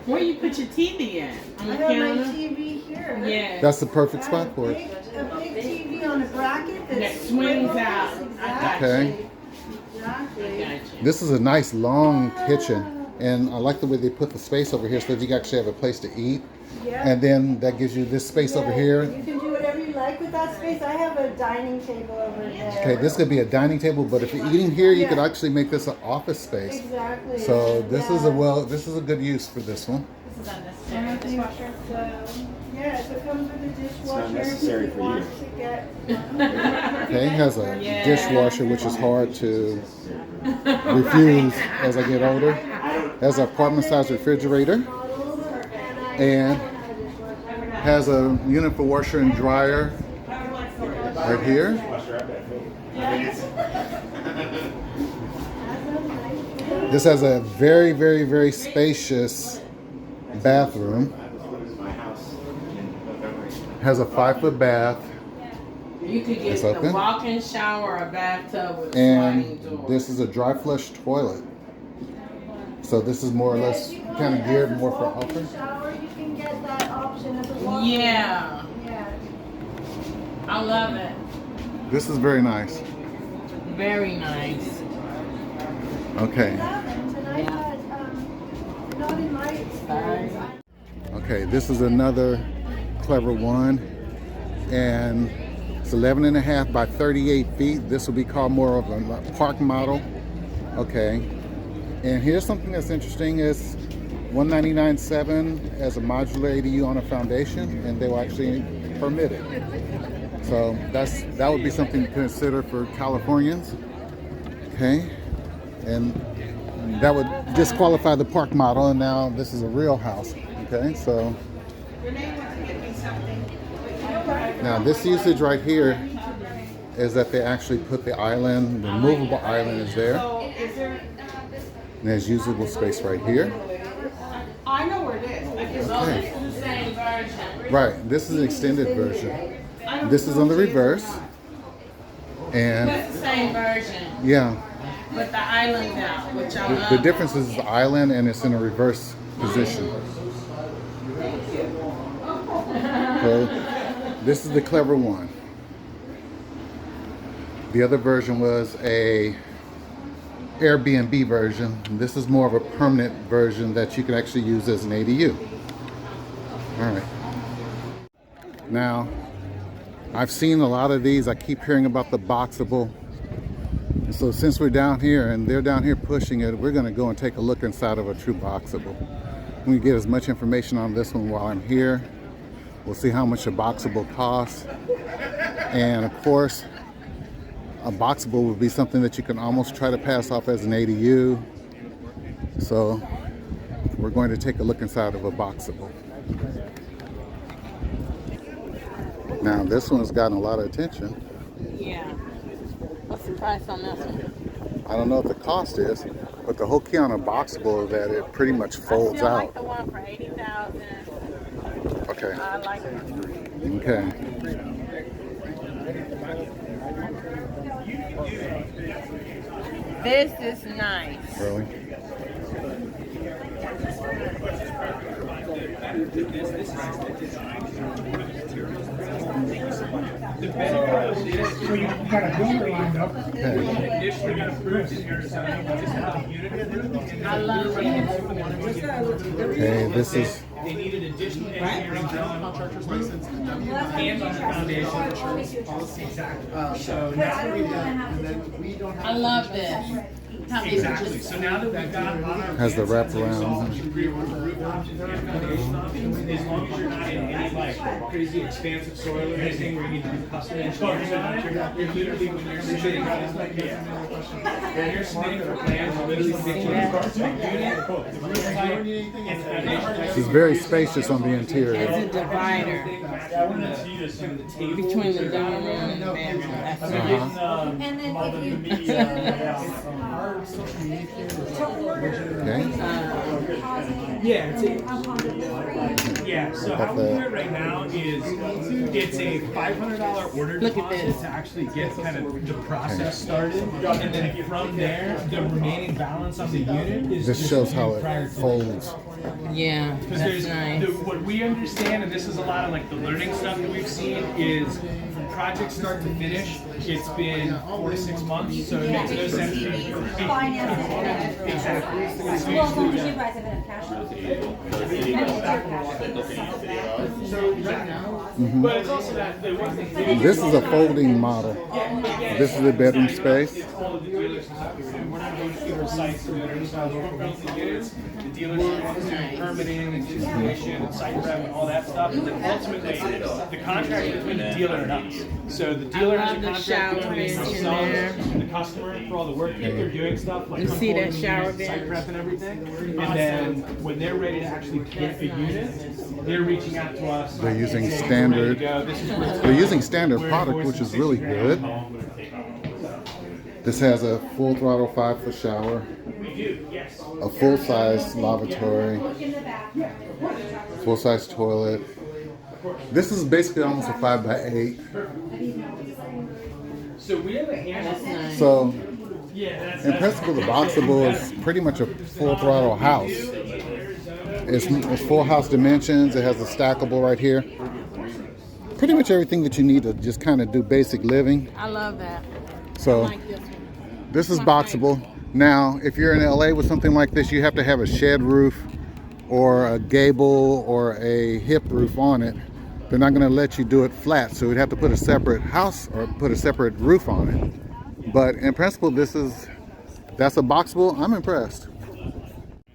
Where you put your TV at? On I the have my counter? TV here. Yeah. That's the perfect spot for it. A big TV on a bracket That swings out. Okay. Exactly. This is a nice long kitchen, and I like the way they put the space over here so that you actually have a place to eat. Yeah. And then that gives you this space over here. You can do whatever you like with that space. I have a dining table over there. Okay, this could be a dining table, but if you're eating here, you could actually make this an office space. Exactly. So this is a good use for this one. This is unnecessary. Dishwasher. Yeah, so it comes with a dishwasher. It's not necessary if for you. want to get Okay, it has a dishwasher, which is hard to refuse as I get older. It has an apartment-sized refrigerator, and has a unit for washer and dryer right here. This has a very, very, very spacious bathroom. Has a 5-foot bath. You could get It's a open. walk-in shower or a bathtub with a sliding And door. this is a dry flush toilet. So this is more or less kind of geared more for office. shower, you can get that option as a walk-in. Yeah. Yeah. I love it. This is very nice. Very nice. Okay. Not in my experience. Okay, this is another Clever one, and it's 11.5 by 38 feet. This will be called more of a park model. Okay, and here's something that's interesting: is $199.7 as a modular ADU on a foundation, and they will actually permit it. So that would be something to consider for Californians. Okay, and that would disqualify the park model, and now this is a real house. Okay, so now this usage right here is that they actually put the island, the movable island is there. And there's usable space right here. I know where it is. Okay. This is the same version. Right, this is the extended version. This is on the reverse. And That's the same version. yeah, With the islands out, which I love. the difference is the island and it's in a reverse position. So this is the Clever one. The other version was a Airbnb version. This is more of a permanent version that you can actually use as an ADU. All right. Now, I've seen a lot of these. I keep hearing about the Boxabl. And so since we're down here and they're down here pushing it, we're gonna go and take a look inside of a true Boxabl. We can get as much information on this one while I'm here. We'll see how much a Boxabl costs. And of course, a Boxabl would be something that you can almost try to pass off as an ADU. So we're going to take a look inside of a Boxabl. Now this one has gotten a lot of attention. Yeah. What's the price on this one? I don't know what the cost is, but the whole key on a Boxabl is that it pretty much folds out. Like the one for $80,000. Okay. I like it. Okay. This is nice. Really? So you got a builder lined up. I love it. Okay, this is. They needed additional engineering drawing contractor's license and foundation insurance policy. Exactly. So now that we've done, and then we don't have. I love this. Exactly. So now that we've got on our Has the wraparound. As long as you're not in any like crazy expansive soil or anything where you need to do custom engineering on it, you're literally when you're sitting when you're submitting for plans, you literally picture the unit, the roof type, and foundation. This is very spacious on the interior. It's a divider between the dining room and the bedroom. That's nice. And then if you Okay. Yeah, so how we do it right now is it's a $500 order deposit to actually get kind of the process started, and then from there, the remaining balance on the unit is This shows how it folds. Yeah, that's nice. What we understand, and this is a lot of like the learning stuff that we've seen, is from project start to finish, it's been 4 to 6 months, so it makes no sense to finance it. exactly. Well, as long as you guys have enough cash. But it's also that the one thing. This is a folding model. This is the bedroom space. All of the dealers have to do. We're not going to our sites to the units. The dealers are doing permitting and situation and site prep and all that stuff. And then ultimately, the contract is between the dealer and us. So the dealer has a contract between themselves and the customer for all the work that they're doing stuff like You see that shower site bench? prep and everything. And then when they're ready to actually get a unit, they're reaching out to us. They're using standard. They're using standard product, which is really good. This has a full throttle 5-foot shower, a full-size lavatory, full-size toilet. This is basically almost a 5x8. So we have a handle. So, in principle, the Boxabl is pretty much a full throttle house. It's full house dimensions. It has a stackable right here. Pretty much everything that you need to just kind of do basic living. I love that. So, I like this one. this is Boxabl. Now, if you're in LA with something like this, you have to have a shed roof or a gable or a hip roof on it. They're not going to let you do it flat, so you'd have to put a separate house or put a separate roof on it. But in principle, that's a Boxabl. I'm impressed.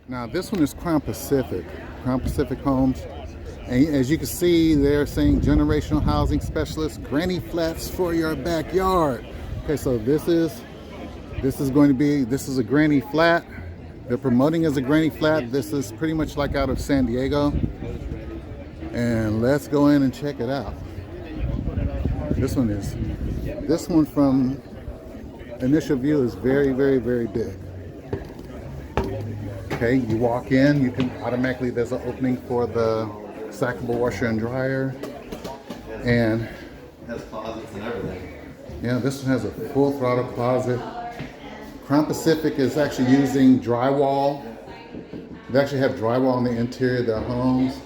Now, this one is Crown Pacific Homes. And as you can see, they're saying generational housing specialist, granny flats for your backyard. Okay, so this is a granny flat. They're promoting as a granny flat. This is pretty much like out of San Diego. And let's go in and check it out. This one from initial view is very, very, very big. Okay, you walk in, you can automatically, there's an opening for the stackable washer and dryer. And It has closets and everything. yeah, this one has a full throttle closet. Crown Pacific is actually using drywall. They actually have drywall on the interior of their homes.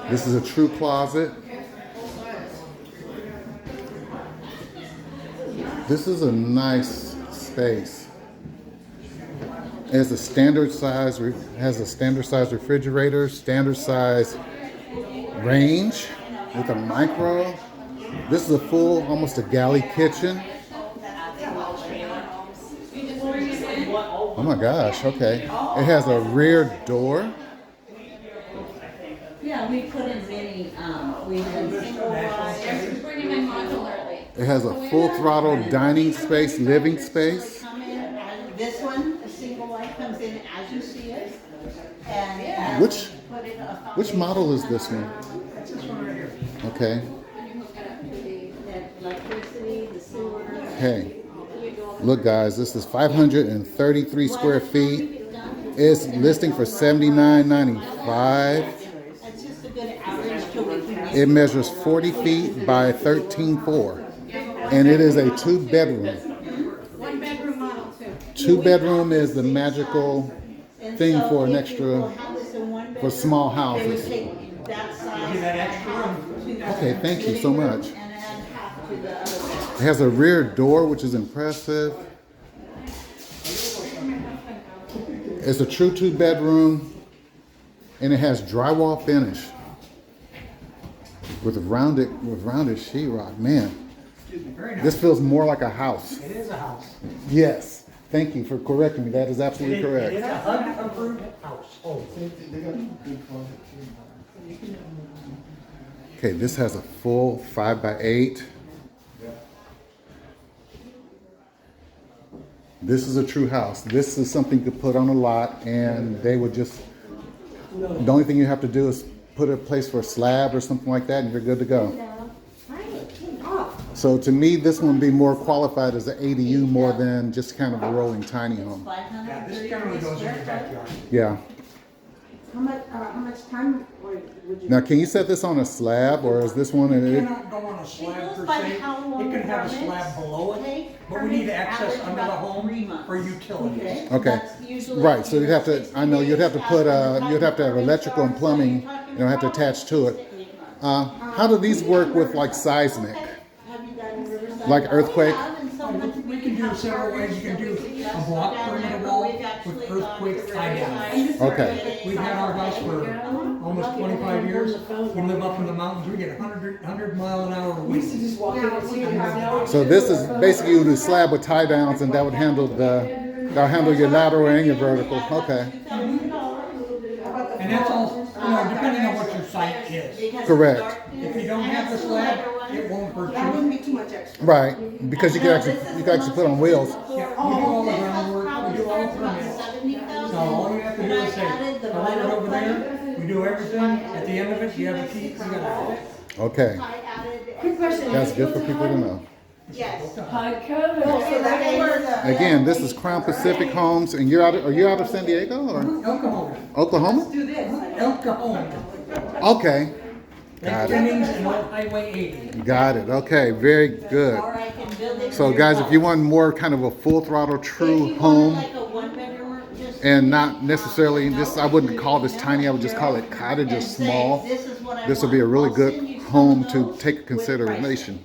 This is a true closet. This is a nice space. It has a standard size refrigerator, standard size range with a micro. This is a full, almost a galley kitchen. Oh my gosh, okay. It has a rear door. Yeah, we put in many, It has a full throttle dining space, living space. This one, the single light comes in as you see it. And Which model is this one? this one right here. Okay. Electricity, the sewer. Okay. Look, guys, this is 533 square feet. It's listing for $79.95. It measures 40 feet by 13.4, and it is a 2-bedroom. 1-bedroom model too. 2-bedroom is the magical thing for an extra, for small houses. Okay, thank you so much. It has a rear door, which is impressive. It's a true 2-bedroom, and it has drywall finish with rounded sheetrock. Man, this feels more like a house. It is a house. Yes, thank you for correcting me. That is absolutely correct. It is a HUD-approved house. Oh. Okay, this has a full 5x8. This is a true house. This is something you could put on a lot, and they would just, the only thing you have to do is put a place for a slab or something like that, and you're good to go. So to me, this one would be more qualified as an ADU more than just kind of a rolling tiny home. Yeah, this generally goes in your backyard. Yeah. How much time would you? Now, can you set this on a slab, or is this one? It cannot go on a slab per se. It can have a slab below it, but we need access under the home for utilities. Okay. Right. So you'd have to. I know you'd have to put. You'd have to have electrical and plumbing. You know, have to attach to it. How do these work with like seismic? Like earthquake? We can do several ways. You can do a block perimeter wall with earthquake tie down. Okay. We've had our house for almost 25 years. We live up in the mountains. We get 100 mile an hour winds. So this is basically you do slab with tie downs, and that would handle that'll handle your lateral and your vertical. Okay. And that's all, depending on what your site is. Correct. If you don't have the slab, it won't hurt you. That wouldn't be too much extra. Right, because you can actually put on wheels. Yeah, we do all the groundwork, we do all the permits. So all you have to do is say, I want it over there. We do everything. At the end of it, you have a key. You got it. Okay. Quick question. That's good for people to know. Yes. Again, this is Crown Pacific Homes, and are you out of San Diego or Oklahoma. Oklahoma? Do this. Oklahoma. Okay. Got it. And Old Highway 80. Got it. Okay, very good. So guys, if you want more kind of a full throttle true home, and not necessarily this, I wouldn't call this tiny, I would just call it cottage or small. This would be a really good home to take into consideration.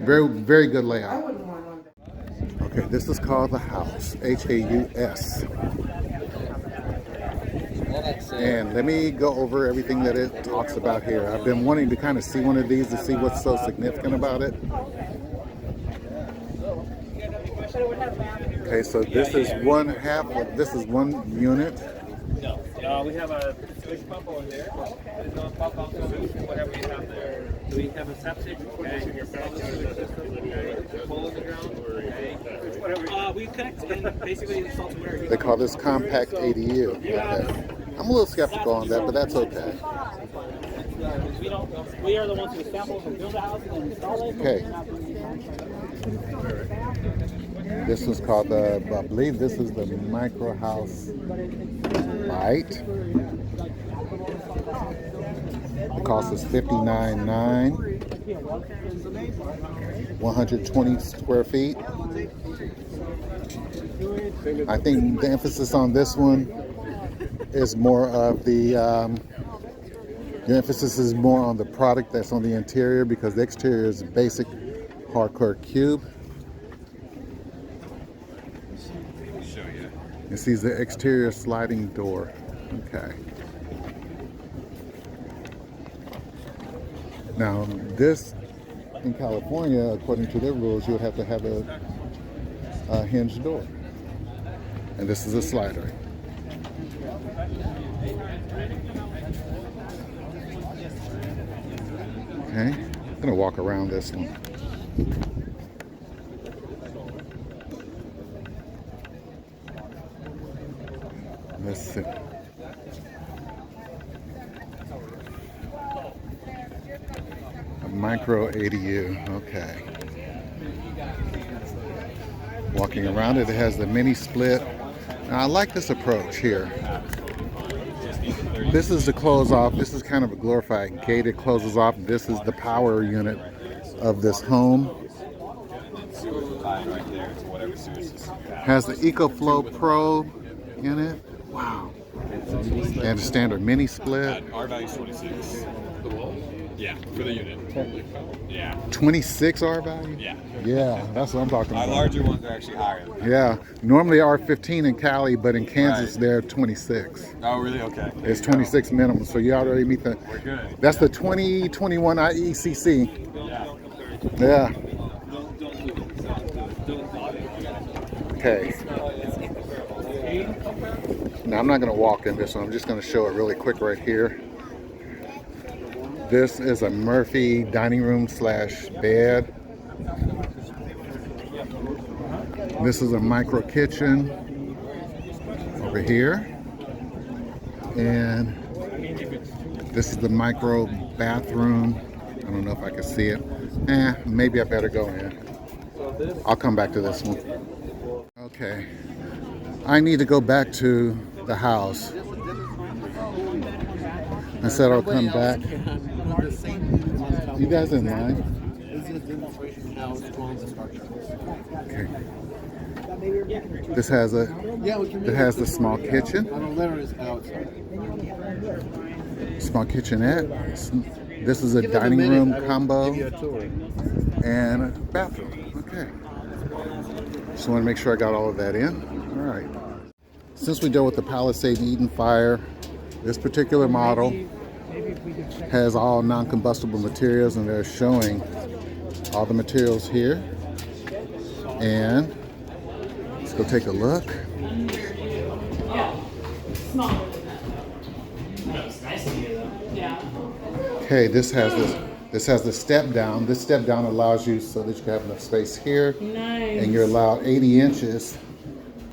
Very, very good layout. Okay, this is called the house, H-A-U-S. And let me go over everything that it talks about here. I've been wanting to kind of see one of these to see what's so significant about it. Okay, so this is one unit. No, we have a switch pump over there. There's no pump off the roof, whatever we have there. So we have a septic, okay, your sewage system, okay, hole in the ground, okay, whatever. We connect and basically install to where They call this compact ADU. Okay. I'm a little skeptical on that, but that's okay. We are the ones who sample and build a house and install it. Okay. This is called I believe this is the Micro House Light. The cost is $59.9. 120 square feet. I think the emphasis on this one is more of the emphasis is more on the product that's on the interior, because the exterior is basic hardcore cube. You see the exterior sliding door. Okay. Now this in California, according to their rules, you would have to have a hinged door. And this is a slider. Okay, I'm gonna walk around this one. Let's see. A micro ADU, okay. Walking around it, it has the mini split. Now, I like this approach here. This is the close off. This is kind of a glorified gate. It closes off. This is the power unit of this home. Has the EcoFlow Pro in it. Wow. And a standard mini split. Our value is 26. Yeah, for the unit. Yeah. 26 R value? Yeah. Yeah, that's what I'm talking about. Our larger ones are actually higher. Yeah. Normally R15 in Cali, but in Kansas they're 26. Oh, really? Okay. It's 26 minimum, so you already meet the. We're good. That's the 2021 IECC. Yeah. Yeah. Okay. Now I'm not going to walk in this one. I'm just going to show it really quick right here. This is a Murphy dining room slash bed. This is a micro kitchen over here. And this is the micro bathroom. I don't know if I can see it. Maybe I better go in. I'll come back to this one. Okay. I need to go back to the house. I said I'll come back. You guys in line? Okay. This has the small kitchen. Small kitchenette. This is a dining room combo and a bathroom. Okay. Just want to make sure I got all of that in. All right. Since we dealt with the Palisades Eaton fire, this particular model has all non-combustible materials, and they're showing all the materials here. And let's go take a look. Okay, this has the step down. This step down allows you so that you can have enough space here. Nice. And you're allowed 80 inches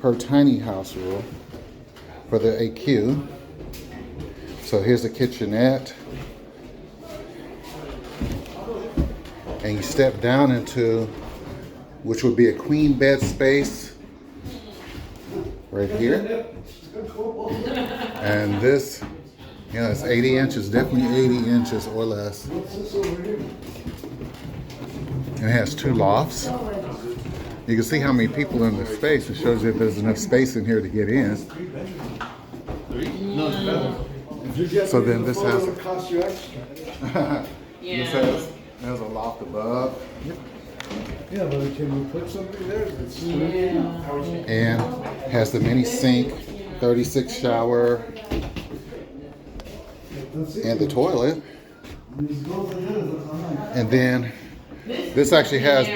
per tiny house rule for the AQ. So here's the kitchenette. And you step down into, which would be a queen bed space right here. And this, it's 80 inches, definitely 80 inches or less. And it has 2 lofts. You can see how many people are in the space. It shows you if there's enough space in here to get in. So then this has there's a loft above. Yeah, but can we put something there that's And has the mini sink, 36 shower, and the toilet. And then this actually has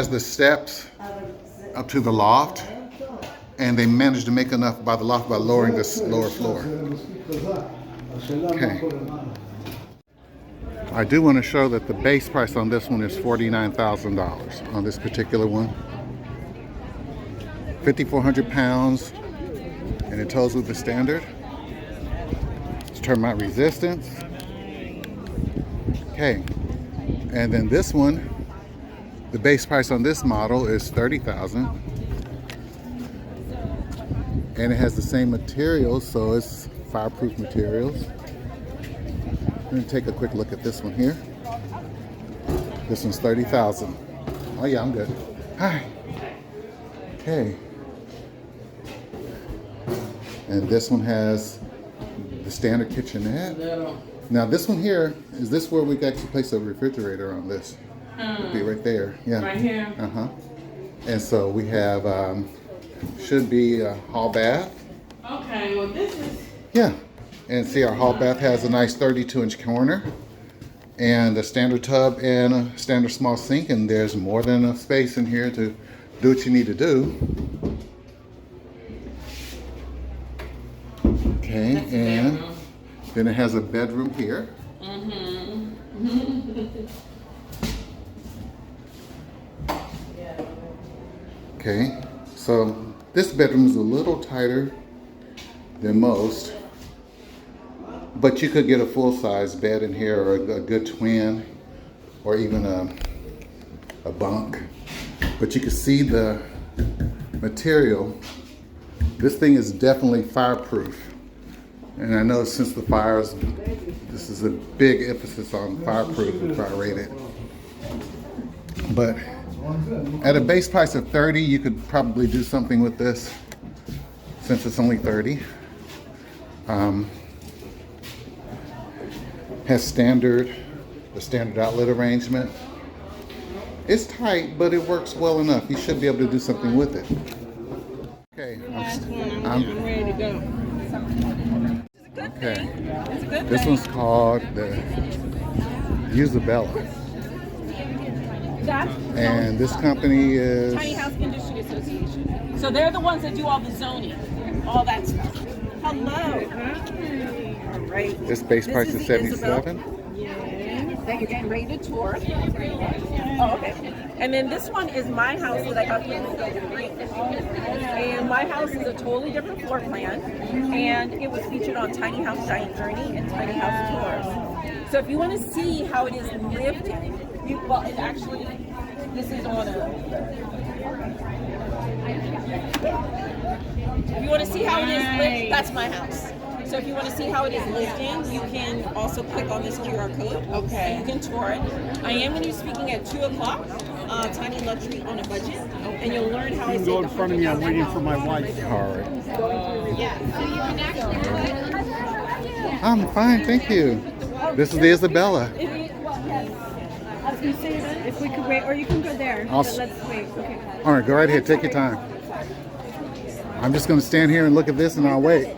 the steps up to the loft, and they managed to make enough by the loft by lowering this lower floor. Okay. I do want to show that the base price on this one is $49,000 on this particular one. 5,400 pounds, and it tows with the standard. It's termite resistance. Okay, and then this one, the base price on this model is $30,000, and it has the same materials, so it's fireproof materials. We're gonna take a quick look at this one here. This one's $30,000. Oh yeah, I'm good. Hi. Okay. And this one has the standard kitchenette. Now this one here, is this where we can actually place a refrigerator on this? It'd be right there. Yeah. Right here. Uh-huh. And so we have, should be a hall bath. Okay, well this is... Yeah. And see, our hall bath has a nice 32-inch corner and a standard tub and a standard small sink, and there's more than enough space in here to do what you need to do. Okay, and then it has a bedroom here. Okay, so this bedroom is a little tighter than most. But you could get a full-size bed in here, or a good twin, or even a bunk. But you can see the material. This thing is definitely fireproof. And I know since the fires, this is a big emphasis on fireproof and fire rated. But at a base price of $30, you could probably do something with this since it's only $30. Has the standard outlet arrangement. It's tight, but it works well enough. You should be able to do something with it. Okay, I'm ready to go. okay. This one's called the Ysabella. And this company is Tiny House Industry Association. So they're the ones that do all the zoning, all that stuff. Hello. All right. This base price is $77. That you're getting ready to tour. Oh, okay. And then this one is my house that I got from and my house is a totally different floor plan, and it was featured on Tiny House Giant Journey and Tiny House Tours. So if you want to see how it is lived in, well, it actually, this is on a. If you want to see how it is lived, that's my house. So if you want to see how it is lived in, you can also click on this QR code. Okay. You can tour it. I am going to be speaking at 2 o'clock, Tiny Luxury on a Budget, and you'll learn how You can go in front of me, I'm waiting for my wife. All right. Yeah, so you can actually. I'm fine, thank you. This is the Ysabella. I was going to say that if we could wait, or you can go there. But let's wait. Okay. All right, go right ahead, take your time. I'm just going to stand here and look at this and I'll wait.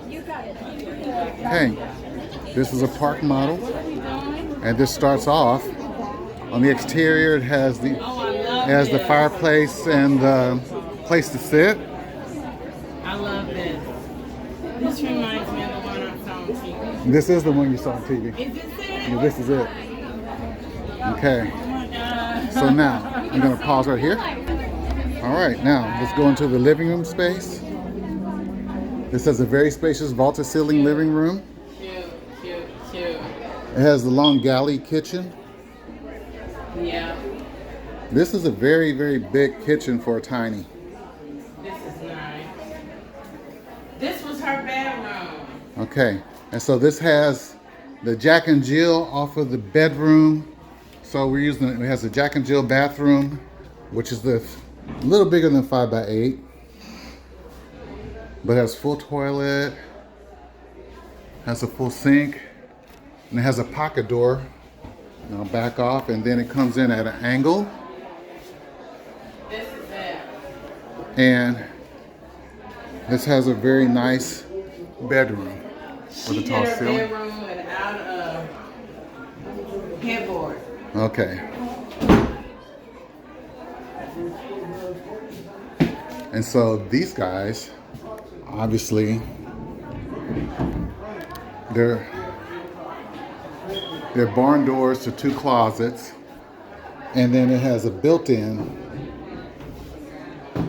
Okay, this is a park model, and this starts off on the exterior. It has the fireplace and the place to sit. I love this. This reminds me of the one I saw on TV. This is the one you saw on TV. Is this it? Yeah, this is it. Okay. Oh my God. So now I'm going to pause right here. All right, now let's go into the living room space. This has a very spacious vaulted ceiling living room. Cute. It has the long galley kitchen. Yeah. This is a very, very big kitchen for a tiny. This is nice. This was her bedroom. Okay, and so this has the Jack and Jill off of the bedroom. So we're using it has a Jack and Jill bathroom, which is a little bigger than 5x8. But it has full toilet, has a full sink, and it has a pocket door. And I'll back off, and then it comes in at an angle. This is it. And this has a very nice bedroom with a tall ceiling. Bedroom without a headboard. Okay. And so these guys, obviously, they're barn doors to 2 closets, and then it has a built-in.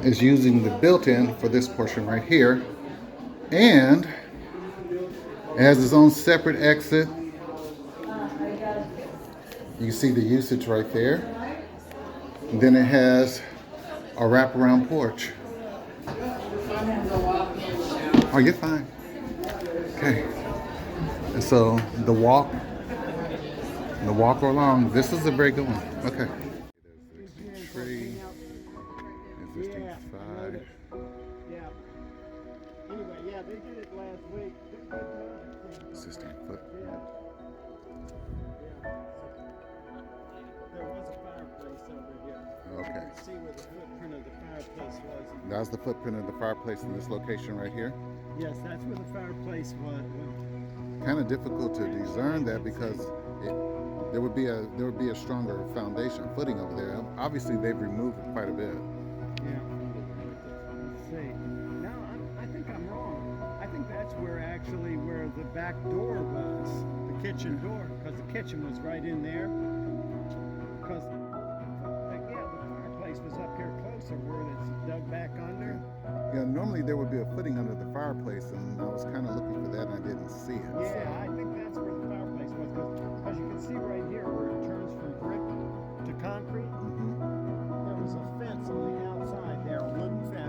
It's using the built-in for this portion right here, and it has its own separate exit. You can see the usage right there. And then it has a wraparound porch. Oh, you're fine. Okay. And so the walk along, this is a very good one. Okay. There's the existing tree, existing side. Yeah. Anyway, yeah, they did it last week. Existing footprint. There was a fireplace over here. Okay. You can see where the footprint of the fireplace was. That's the footprint of the fireplace in this location right here. Yes, that's where the fireplace was. Kind of difficult to discern that because there would be a stronger foundation footing over there. Obviously, they've removed quite a bit. Yeah. Let's see. No, I think I'm wrong. I think that's where the back door was, the kitchen door, because the kitchen was right in there. Because the fireplace was up here closer, where it's dug back under. Yeah, normally there would be a footing under the fireplace, and I was kind of looking for that and I didn't see it. Yeah, I think that's where the fireplace was, because you can see right here where it turns from brick to concrete. There was a fence on the outside there, a wooden fence.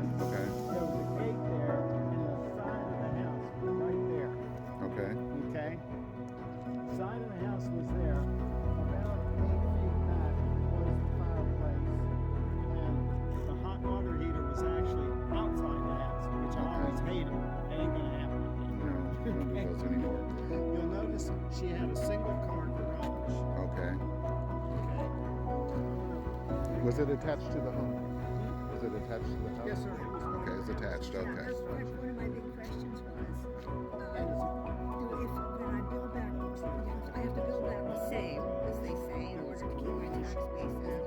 she had a single car garage. Okay. Was it attached to the home? Was it attached to the house? Yes, sir. Okay, it's attached. Okay. One of my big questions was, if when I build back, I have to build back the same, as they say, in order to keep my tax basis.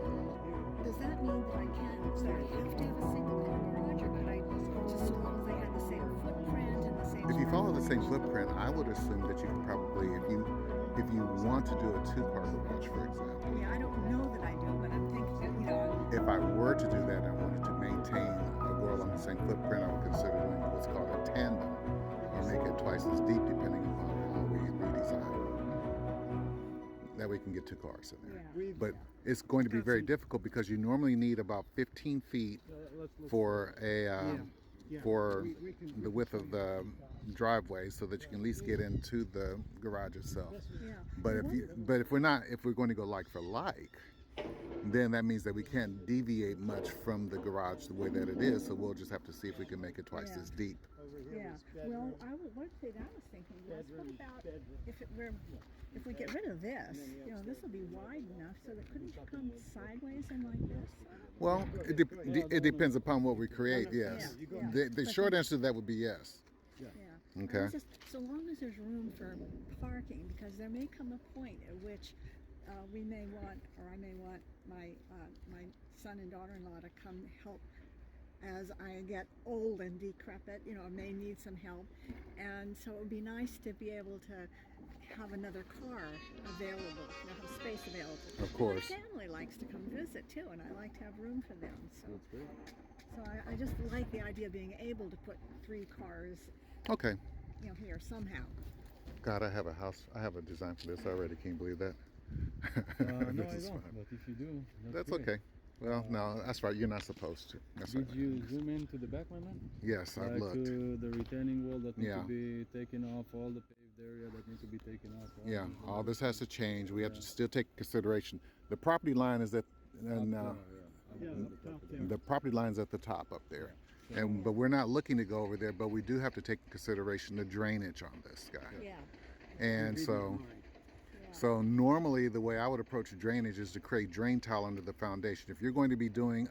Does that mean that I have to have a single car garage, or could I just, so long as I have the same footprint and the same? If you follow the same footprint, I would assume that you can probably, if you want to do a 2-car garage, for example. Yeah, I don't know that I do, but I'm thinking, If I were to do that, I wanted to maintain a world on the same footprint, I would consider doing what's called a tandem, or make it twice as deep, depending upon how we redesign. That way you can get 2 cars in there. Yeah. But it's going to be very difficult because you normally need about 15 feet for for the width of the driveway, so that you can at least get into the garage itself. But if we're going to go like for like, then that means that we can't deviate much from the garage the way that it is. So we'll just have to see if we can make it twice as deep. Yeah. Well, one thing I was thinking was, what about if we get rid of this? This will be wide enough so that couldn't you come sideways and like this? Well, it depends upon what we create. Yes. The short answer to that would be yes. Yeah. Okay. Just, so long as there's room for parking, because there may come a point at which we may want, or I may want my son and daughter-in-law to come help as I get old and decrepit, may need some help. And so it would be nice to be able to have another car available, have space available. Of course. My family likes to come visit too, and I like to have room for them. So I just like the idea of being able to put 3 cars Okay. Here somehow. God, I have a design for this already. Can you believe that? No, I don't. But if you do, that's great. okay. Well, no, that's right. You're not supposed to. That's Did right. you zoom into the back, my man? Yes, I've looked. The retaining wall that needs Yeah. to be taken off, all the paved area that needs to be taken off. Yeah, all this has to change. We have to still take consideration. The property line is at, the property line's at the top up there. But we're not looking to go over there, but we do have to take into consideration the drainage on this guy. Yeah. And so normally the way I would approach drainage is to create drain tile under the foundation. If you're going to be doing,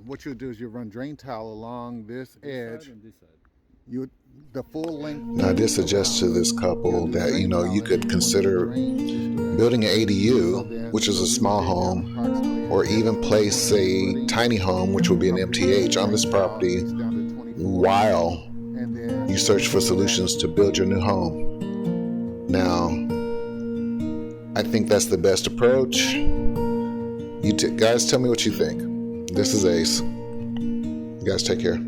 what you'll do is you'll run drain tile along this edge. The full length. I did suggest to this couple that you could consider building an ADU, which is a small home, or even place a tiny home, which would be an MTH, on this property while you search for solutions to build your new home. Now, I think that's the best approach. You guys tell me what you think. This is Ace. You guys take care.